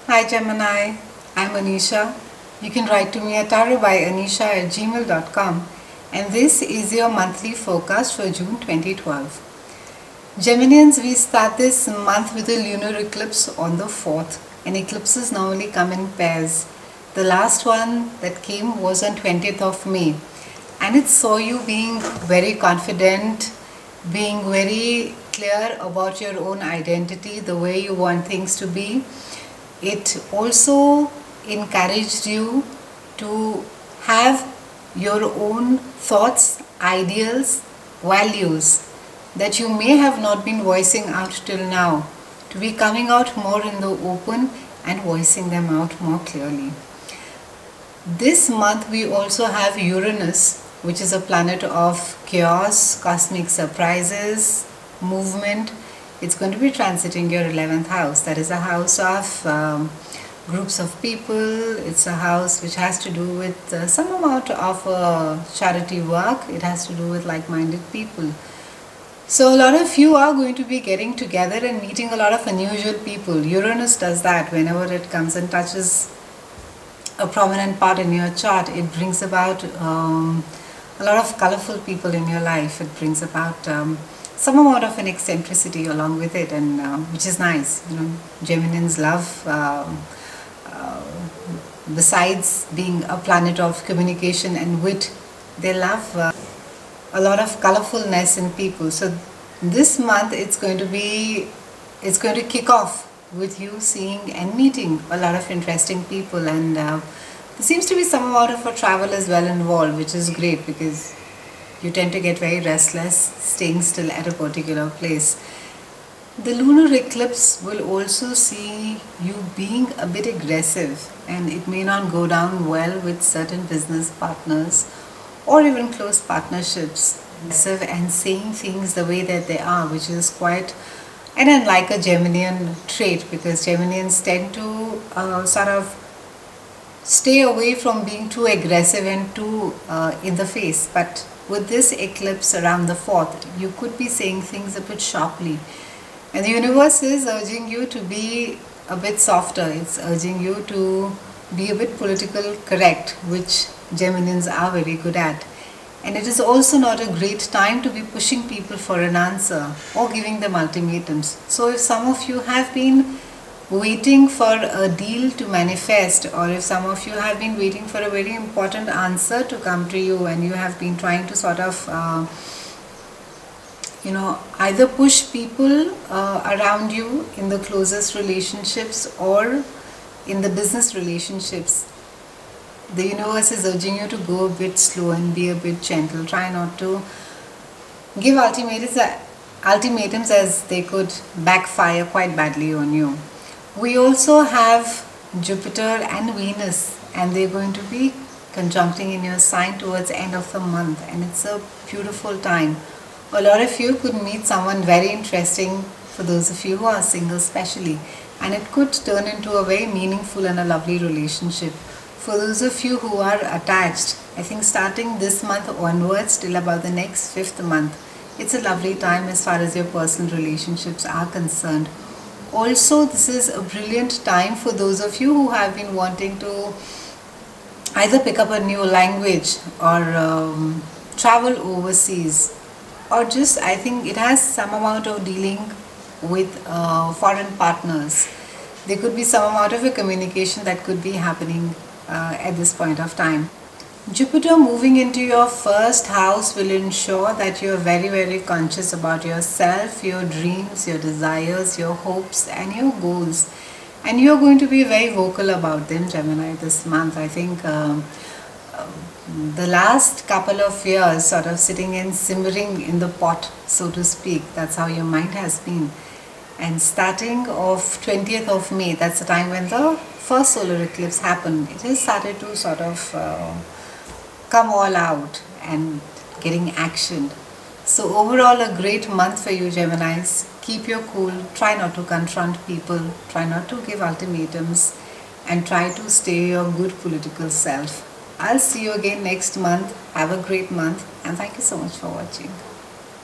Hi Gemini, I'm Anisha. You can write to me at tarotbyanisha@gmail.com, and this is your monthly forecast for June 2012. Geminians, we start this month with a lunar eclipse on the 4th, and eclipses normally come in pairs. The last one that came was on 20th of May, and it saw you being very confident, being very clear about your own identity, the way you want things to be. It also encouraged you to have your own thoughts, ideals, values that you may have not been voicing out till now, to be coming out more in the open and voicing them out more clearly. This month we also have Uranus, which is a planet of chaos, cosmic surprises, movement. It's going to be transiting your 11th house. That is a house of groups of people. It's a house which has to do with some amount of charity work. It has to do with like-minded people. So a lot of you are going to be getting together and meeting a lot of unusual people. Uranus does that whenever it comes and touches a prominent part in your chart. It brings about a lot of colorful people in your life. It brings about some amount of an eccentricity along with it, and which is nice. Geminians love, besides being a planet of communication and wit, they love a lot of colorfulness in people. So this month it's going to kick off with you seeing and meeting a lot of interesting people, and there seems to be some amount of a travel as well involved, which is great because you tend to get very restless staying still at a particular place. The lunar eclipse will also see you being a bit aggressive, and it may not go down well with certain business partners or even close partnerships. Aggressive and saying things the way that they are, which is quite and unlike a Geminian trait, because Geminians tend to sort of stay away from being too aggressive and too in the face. But with this eclipse around the 4th, you could be saying things a bit sharply, and the universe is urging you to be a bit softer. It's urging you to be a bit political correct, which Geminians are very good at. And it is also not a great time to be pushing people for an answer or giving them ultimatums. So if some of you have been waiting for a deal to manifest, or if some of you have been waiting for a very important answer to come to you, and you have been trying to sort of either push people around you in the closest relationships or in the business relationships, the universe is urging you to go a bit slow and be a bit gentle. Try not to give ultimatums, as they could backfire quite badly on you. We also have Jupiter and Venus, and they're going to be conjuncting in your sign towards the end of the month, and it's a beautiful time. A lot of you could meet someone very interesting, for those of you who are single especially, and it could turn into a very meaningful and a lovely relationship. For those of you who are attached, I think starting this month onwards till about the next 5th month, it's a lovely time as far as your personal relationships are concerned. Also, this is a brilliant time for those of you who have been wanting to either pick up a new language or travel overseas, or just, I think it has some amount of dealing with foreign partners. There could be some amount of a communication that could be happening at this point of time. Jupiter moving into your 1st house will ensure that you are very, very conscious about yourself, your dreams, your desires, your hopes and your goals, and you are going to be very vocal about them, Gemini, this month. I think the last couple of years sort of sitting and simmering in the pot, so to speak, that's how your mind has been. And starting of 20th of May, that's the time when the first solar eclipse happened, it has started to sort of come all out and getting actioned. So overall, a great month for you, Geminis. Keep your cool, try not to confront people, try not to give ultimatums, and try to stay your good political self. I'll see you again next month. Have a great month, and thank you so much for watching.